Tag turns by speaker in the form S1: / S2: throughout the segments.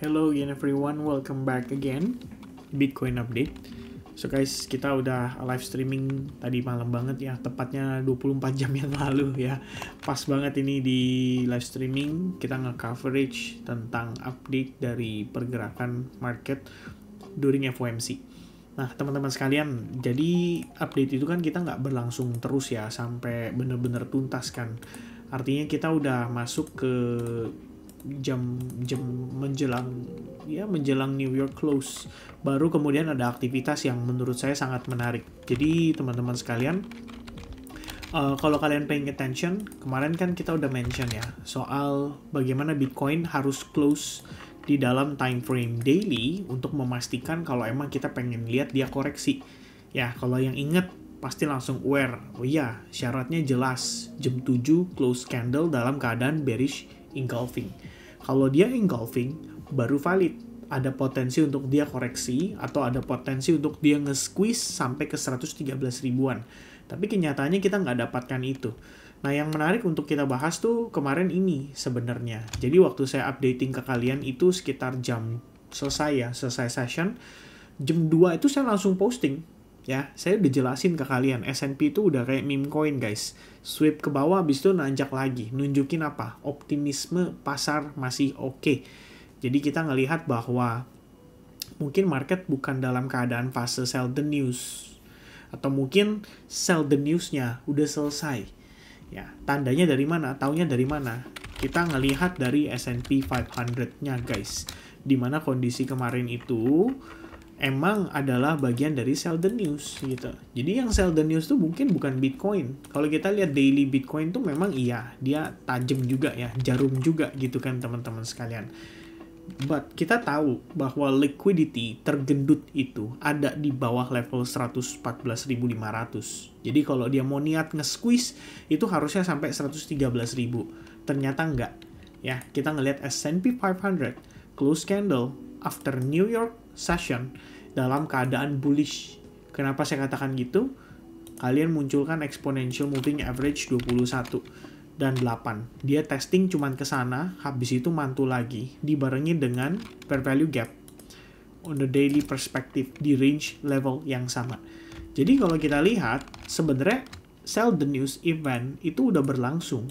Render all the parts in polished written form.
S1: Hello again everyone, welcome back again Bitcoin Update. So guys, kita udah live streaming tadi malam banget ya, tepatnya 24 jam yang lalu ya. Pas banget ini di live streaming, kita nge-coverage tentang update dari pergerakan market during FOMC. Nah teman-teman sekalian, jadi update itu kan kita nggak berlangsung terus ya, sampai bener-bener tuntas kan. Artinya kita udah masuk ke jam menjelang New York close, baru kemudian ada aktivitas yang menurut saya sangat menarik. Jadi teman-teman sekalian, kalau kalian paying attention, kemarin kan kita udah mention ya soal bagaimana Bitcoin harus close di dalam time frame daily untuk memastikan kalau emang kita pengen lihat dia koreksi. Ya, kalau yang inget pasti langsung aware. Oh iya, syaratnya jelas, jam 7 close candle dalam keadaan bearish engulfing. Kalau dia engulfing, baru valid. Ada potensi untuk dia koreksi, atau ada potensi untuk dia nge-squeeze sampai ke 113 ribuan. Tapi kenyataannya kita nggak dapatkan itu. Nah, yang menarik untuk kita bahas tuh kemarin ini sebenarnya. Jadi waktu saya updating ke kalian itu sekitar jam selesai session. Jam 2 itu saya langsung posting. Ya, saya udah jelasin ke kalian, S&P itu udah kayak meme coin guys. Sweep ke bawah, habis itu nanjak lagi. Nunjukin apa? Optimisme pasar masih oke. Jadi kita ngelihat bahwa mungkin market bukan dalam keadaan fase sell the news. Atau mungkin sell the news-nya udah selesai. Ya, tandanya dari mana? Taunya dari mana? Kita ngelihat dari S&P 500-nya guys. Dimana kondisi kemarin itu emang adalah bagian dari sell the news gitu. Jadi yang sell the news tuh mungkin bukan Bitcoin. Kalau kita lihat daily Bitcoin tuh memang iya, dia tajam juga ya, jarum juga gitu kan teman-teman sekalian. But kita tahu bahwa liquidity tergendut itu ada di bawah level 114.500. Jadi kalau dia mau niat nge-squeeze itu harusnya sampai 113.000. Ternyata enggak. Ya, kita ngelihat S&P 500 close candle after New York session dalam keadaan bullish. Kenapa saya katakan gitu? Kalian munculkan exponential moving average 21 dan 8. Dia testing cuman ke sana, habis itu mantul lagi, dibarengi dengan fair value gap on the daily perspective di range level yang sama. Jadi kalau kita lihat, sebenarnya sell the news event itu udah berlangsung.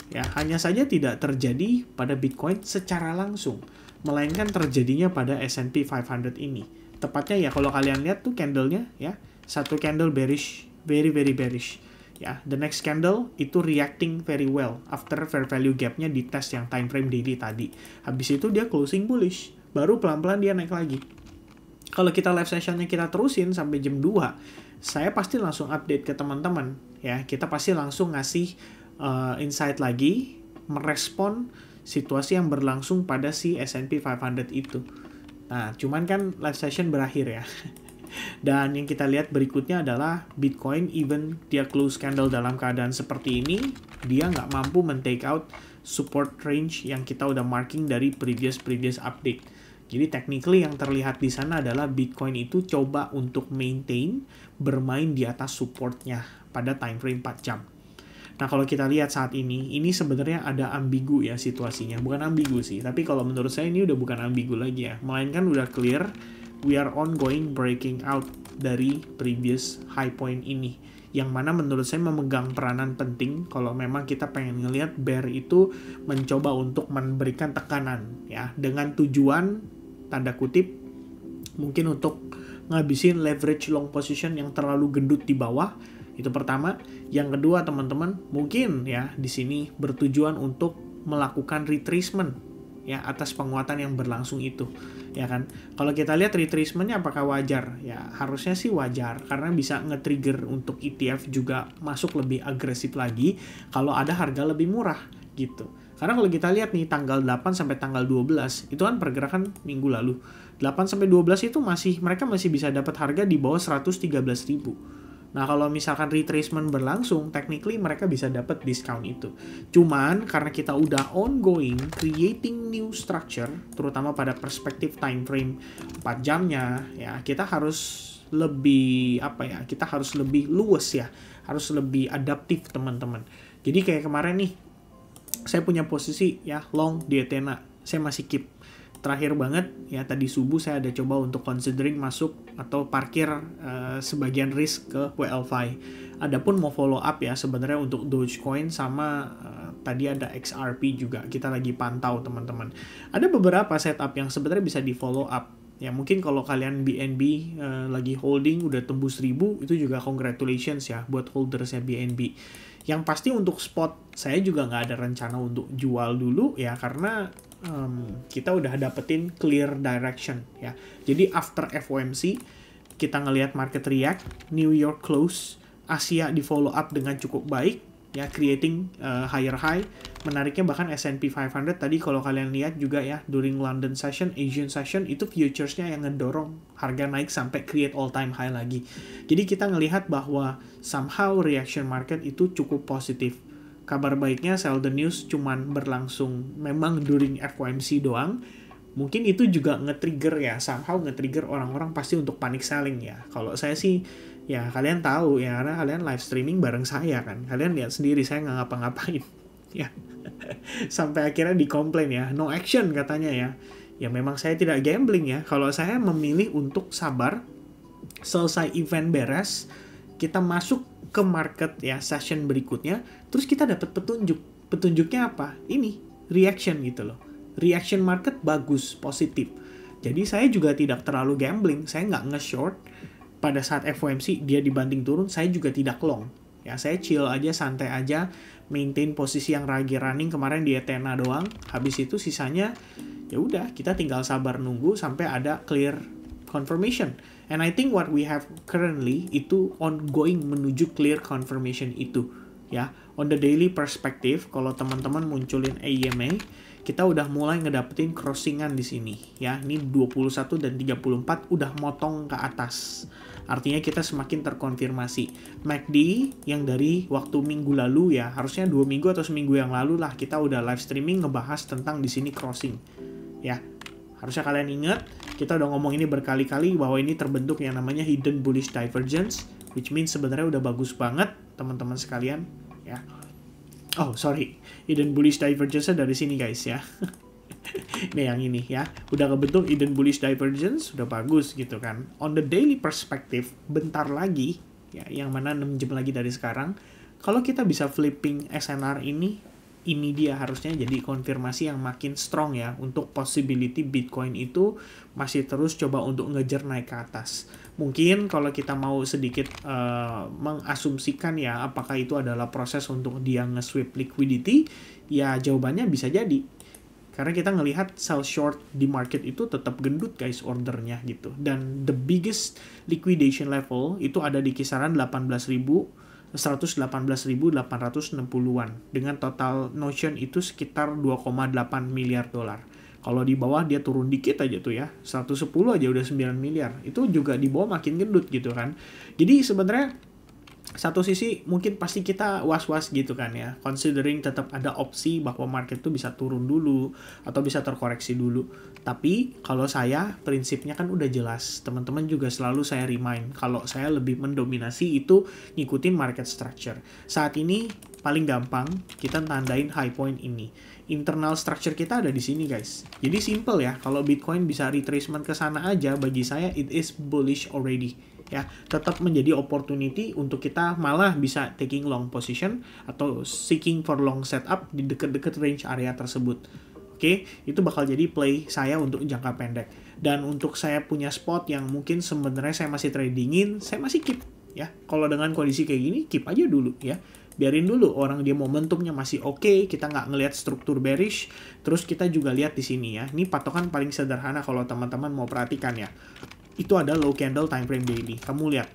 S1: Ya, hanya saja tidak terjadi pada Bitcoin secara langsung, melainkan terjadinya pada S&P 500 ini. Tepatnya ya kalau kalian lihat tuh candlenya ya, satu candle bearish, very bearish. Ya, the next candle itu reacting very well after fair value gap-nya di test yang time frame daily tadi. Habis itu dia closing bullish, baru pelan-pelan dia naik lagi. Kalau kita live session-nya kita terusin sampai jam 2, saya pasti langsung update ke teman-teman ya. Kita pasti langsung ngasih insight lagi, merespon situasi yang berlangsung pada si S&P 500 itu. Nah, cuman kan live session berakhir ya. Dan yang kita lihat berikutnya adalah Bitcoin, even dia close candle dalam keadaan seperti ini, dia nggak mampu men-take out support range yang kita udah marking dari previous update. Jadi technically yang terlihat di sana adalah Bitcoin itu coba untuk maintain, bermain di atas supportnya pada time frame 4 jam. Nah, kalau kita lihat saat ini sebenarnya ada ambigu ya situasinya. Bukan ambigu sih, tapi kalau menurut saya ini udah bukan ambigu lagi ya. Melainkan udah clear, we are ongoing breaking out dari previous high point ini. Yang mana menurut saya memegang peranan penting kalau memang kita pengen ngelihat bear itu mencoba untuk memberikan tekanan ya. Dengan tujuan, tanda kutip, mungkin untuk ngabisin leverage long position yang terlalu gendut di bawah. Itu pertama. Yang kedua, teman-teman, mungkin ya di sini bertujuan untuk melakukan retracement ya atas penguatan yang berlangsung itu. Ya kan? Kalau kita lihat retracement-nya apakah wajar? Ya, harusnya sih wajar karena bisa nge-trigger untuk ETF juga masuk lebih agresif lagi kalau ada harga lebih murah gitu. Karena kalau kita lihat nih tanggal 8 sampai tanggal 12 itu kan pergerakan minggu lalu. 8 sampai 12 itu mereka masih bisa dapat harga di bawah 113.000. Nah, kalau misalkan retracement berlangsung, technically mereka bisa dapat diskon itu. Cuman, karena kita udah ongoing, creating new structure, terutama pada perspektif time frame 4 jamnya, ya, kita harus lebih, kita harus lebih luas ya, harus lebih adaptif teman-teman. Jadi kayak kemarin nih, saya punya posisi ya, long di Ethena, saya masih keep. terakhir banget ya, tadi subuh saya ada coba untuk considering masuk atau parkir sebagian risk ke WLFi. Adapun mau follow up ya sebenarnya untuk Dogecoin sama tadi ada XRP juga kita lagi pantau teman-teman. Ada beberapa setup yang sebenarnya bisa di follow up. Ya mungkin kalau kalian BNB lagi holding udah tembus 1000 itu juga congratulations ya buat holdersnya BNB. Yang pasti untuk spot saya juga nggak ada rencana untuk jual dulu ya karena kita udah dapetin clear direction ya. Jadi after FOMC kita ngelihat market react, New York close, Asia di follow up dengan cukup baik ya, creating higher high. Menariknya bahkan S&P 500 tadi kalau kalian lihat juga ya during London session, Asian session itu futuresnya yang ngedorong harga naik sampai create all time high lagi. Jadi kita ngelihat bahwa somehow reaction market itu cukup positif. Kabar baiknya sell the news cuman berlangsung memang during FOMC doang. Mungkin itu juga nge-trigger ya, somehow nge-trigger orang-orang pasti untuk panic selling ya. Kalau saya sih ya kalian tahu ya karena kalian live streaming bareng saya kan. Kalian lihat sendiri saya nggak ngapa-ngapain ya. Sampai akhirnya dikomplain ya, no action katanya ya. Ya memang saya tidak gambling ya. Kalau saya memilih untuk sabar, selesai event beres, kita masuk ke market ya session berikutnya, terus kita dapat petunjuk. Petunjuknya apa? Ini reaction gitu loh. Reaction market bagus, positif. Jadi saya juga tidak terlalu gambling, saya nggak nge-short. Pada saat FOMC dia dibanting turun, saya juga tidak long. Ya saya chill aja, santai aja, maintain posisi yang lagi running kemarin di Ethena doang. Habis itu sisanya ya udah kita tinggal sabar nunggu sampai ada clear confirmation. And I think what we have currently itu ongoing menuju clear confirmation itu ya. On the daily perspective, kalau teman-teman munculin AEMA, kita udah mulai ngedapetin crossingan di sini ya. Ini 21 dan 34 udah motong ke atas. Artinya kita semakin terkonfirmasi. MACD yang dari waktu minggu lalu ya, harusnya 2 minggu atau seminggu yang lalu lah kita udah live streaming ngebahas tentang di sini crossing. Ya. Harusnya kalian ingat, kita udah ngomong ini berkali-kali bahwa ini terbentuk yang namanya hidden bullish divergence, which means sebenarnya udah bagus banget teman-teman sekalian ya. Oh, sorry. Hidden bullish divergence dari sini guys ya. Nih yang ini ya. Udah kebentuk hidden bullish divergence, udah bagus gitu kan. On the daily perspective, bentar lagi ya, yang mana 6 jam lagi dari sekarang, kalau kita bisa flipping SNR ini dia harusnya jadi konfirmasi yang makin strong ya untuk possibility Bitcoin itu masih terus coba untuk ngejar naik ke atas. Mungkin kalau kita mau sedikit mengasumsikan ya apakah itu adalah proses untuk dia nge-sweep liquidity, ya jawabannya bisa jadi. Karena kita ngelihat sell short di market itu tetap gendut guys ordernya gitu. Dan the biggest liquidation level itu ada di kisaran 118.860-an dengan total notion itu sekitar 2,8 miliar dolar. Kalau di bawah dia turun dikit aja tuh ya, 110 aja udah 9 miliar. Itu juga di bawah makin gendut gitu kan. Jadi sebenarnya satu sisi mungkin pasti kita was-was gitu kan ya, considering tetap ada opsi bahwa market tuh bisa turun dulu atau bisa terkoreksi dulu. Tapi kalau saya prinsipnya kan udah jelas, teman-teman juga selalu saya remind kalau saya lebih mendominasi itu ngikutin market structure. Saat ini paling gampang kita tandain high point ini. Internal structure kita ada di sini guys. Jadi simple ya, kalau Bitcoin bisa retracement ke sana aja, bagi saya it is bullish already. Ya, tetap menjadi opportunity untuk kita malah bisa taking long position atau seeking for long setup di dekat-dekat range area tersebut. Oke, itu bakal jadi play saya untuk jangka pendek. Dan untuk saya punya spot yang mungkin sebenarnya saya masih tradingin, saya masih keep ya. Kalau dengan kondisi kayak gini, keep aja dulu ya. Biarin dulu orang dia momentumnya masih oke, kita nggak ngelihat struktur bearish. Terus kita juga lihat di sini ya. Ini patokan paling sederhana kalau teman-teman mau perhatikan ya. Itu ada low candle time frame daily. Kamu lihat,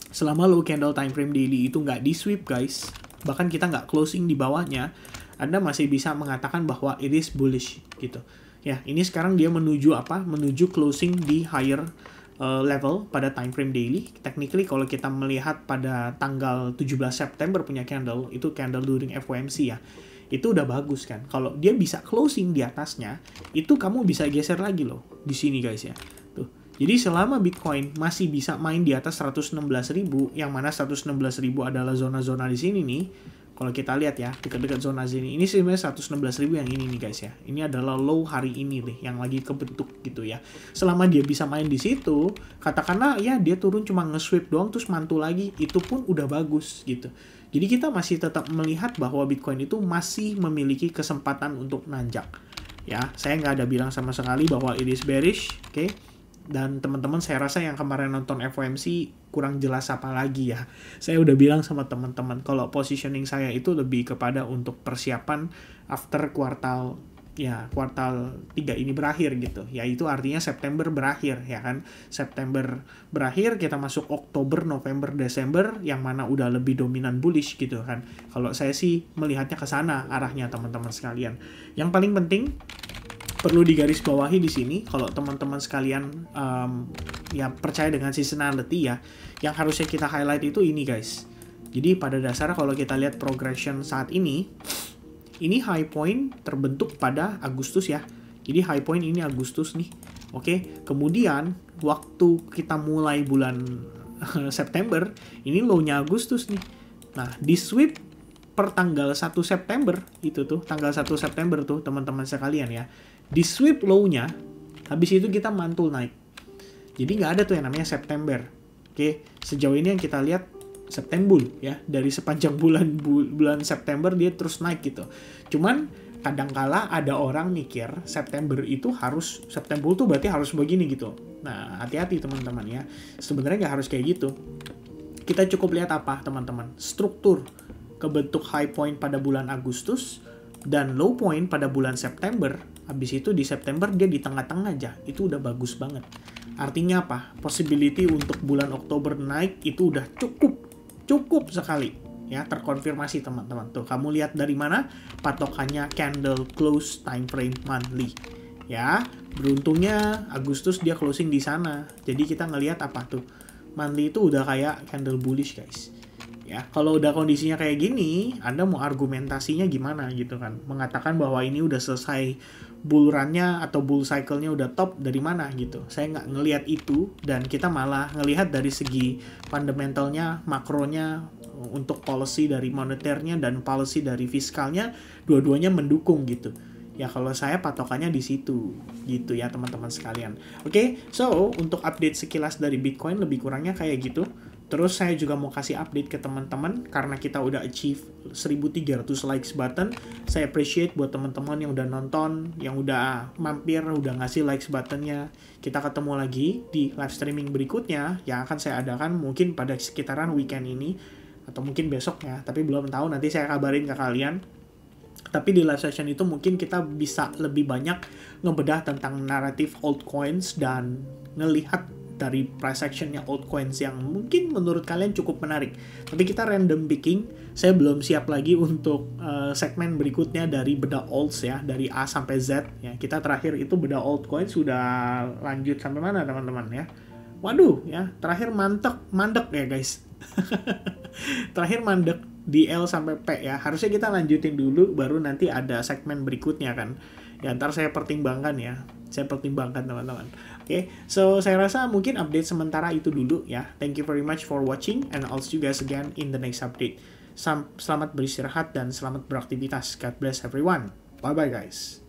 S1: selama low candle time frame daily itu nggak di sweep guys, bahkan kita nggak closing di bawahnya, Anda masih bisa mengatakan bahwa it is bullish gitu. Ya, ini sekarang dia menuju apa? Menuju closing di higher level pada time frame daily. Technically kalau kita melihat pada tanggal 17 September punya candle, itu candle during FOMC ya. Itu udah bagus kan. Kalau dia bisa closing di atasnya, itu kamu bisa geser lagi loh di sini guys ya. Tuh. Jadi selama Bitcoin masih bisa main di atas 116.000, yang mana 116.000 adalah zona-zona di sini nih, Kalau kita lihat ya, dekat-dekat zona sini, ini sebenarnya 116.000 yang ini nih guys ya. Ini adalah low hari ini nih, yang lagi kebentuk gitu ya. Selama dia bisa main di situ, katakanlah ya dia turun cuma nge-sweep doang terus mantul lagi, itu pun udah bagus gitu. Jadi kita masih tetap melihat bahwa Bitcoin itu masih memiliki kesempatan untuk nanjak. Ya, saya nggak ada bilang sama sekali bahwa it is bearish, oke? Dan teman-teman saya rasa yang kemarin nonton FOMC kurang jelas apa lagi ya. Saya udah bilang sama teman-teman kalau positioning saya itu lebih kepada untuk persiapan after kuartal 3 ini berakhir gitu. Yaitu artinya September berakhir ya kan. September berakhir, kita masuk Oktober, November, Desember yang mana udah lebih dominan bullish gitu kan. Kalau saya sih melihatnya ke sana arahnya teman-teman sekalian. Yang paling penting perlu digarisbawahi di sini kalau teman-teman sekalian ya percaya dengan seasonality ya, yang harusnya kita highlight itu ini guys. Jadi pada dasarnya kalau kita lihat progression saat ini high point terbentuk pada Agustus ya. Jadi high point ini Agustus nih. Oke, kemudian waktu kita mulai bulan September, ini low-nya Agustus nih. Nah, di sweep per tanggal 1 September itu tuh, tanggal 1 September tuh teman-teman sekalian ya. Di sweep low-nya, habis itu kita mantul naik. Jadi nggak ada tuh yang namanya September. Oke, sejauh ini yang kita lihat September ya, dari sepanjang bulan September dia terus naik gitu. Cuman kadangkala ada orang mikir September itu September tuh berarti harus begini gitu. Nah, hati-hati teman-teman ya. Sebenarnya nggak harus kayak gitu. Kita cukup lihat apa teman-teman? Struktur kebentuk high point pada bulan Agustus dan low point pada bulan September. Habis itu di September dia di tengah-tengah aja. Itu udah bagus banget. Artinya apa? Possibility untuk bulan Oktober naik itu udah cukup sekali ya, terkonfirmasi teman-teman. Tuh, kamu lihat dari mana patokannya candle close time frame monthly. Ya, beruntungnya Agustus dia closing di sana. Jadi kita ngelihat apa tuh? Monthly itu udah kayak candle bullish, guys. Ya, kalau udah kondisinya kayak gini, Anda mau argumentasinya gimana gitu kan? Mengatakan bahwa ini udah selesai bull run-nya atau bull cycle-nya udah top dari mana gitu. Saya nggak ngelihat itu, dan kita malah ngelihat dari segi fundamentalnya, makronya, untuk policy dari moneternya dan policy dari fiskalnya, dua-duanya mendukung gitu. Ya kalau saya patokannya di situ gitu ya teman-teman sekalian. Oke, so untuk update sekilas dari Bitcoin lebih kurangnya kayak gitu. Terus saya juga mau kasih update ke teman-teman karena kita udah achieve 1300 likes button. Saya appreciate buat teman-teman yang udah nonton, yang udah mampir, udah ngasih likes buttonnya. Kita ketemu lagi di live streaming berikutnya yang akan saya adakan mungkin pada sekitaran weekend ini atau mungkin besok ya, tapi belum tahu, nanti saya kabarin ke kalian. Tapi di live session itu mungkin kita bisa lebih banyak ngebedah tentang naratif altcoins dan ngelihat dari price actionnya altcoins yang mungkin menurut kalian cukup menarik. Tapi kita random picking, saya belum siap lagi untuk segmen berikutnya dari bedah alts ya, dari A sampai Z ya. Kita terakhir itu bedah altcoins sudah lanjut sampai mana teman-teman ya. Waduh ya, terakhir mandek ya guys. Terakhir mandek di L sampai P ya. Harusnya kita lanjutin dulu baru nanti ada segmen berikutnya kan. Ya ntar saya pertimbangkan ya. Saya pertimbangkan teman-teman. Oke, so saya rasa mungkin update sementara itu dulu ya. Thank you very much for watching and I'll see you guys again in the next update. Selamat beristirahat dan selamat beraktivitas. God bless everyone. Bye-bye guys.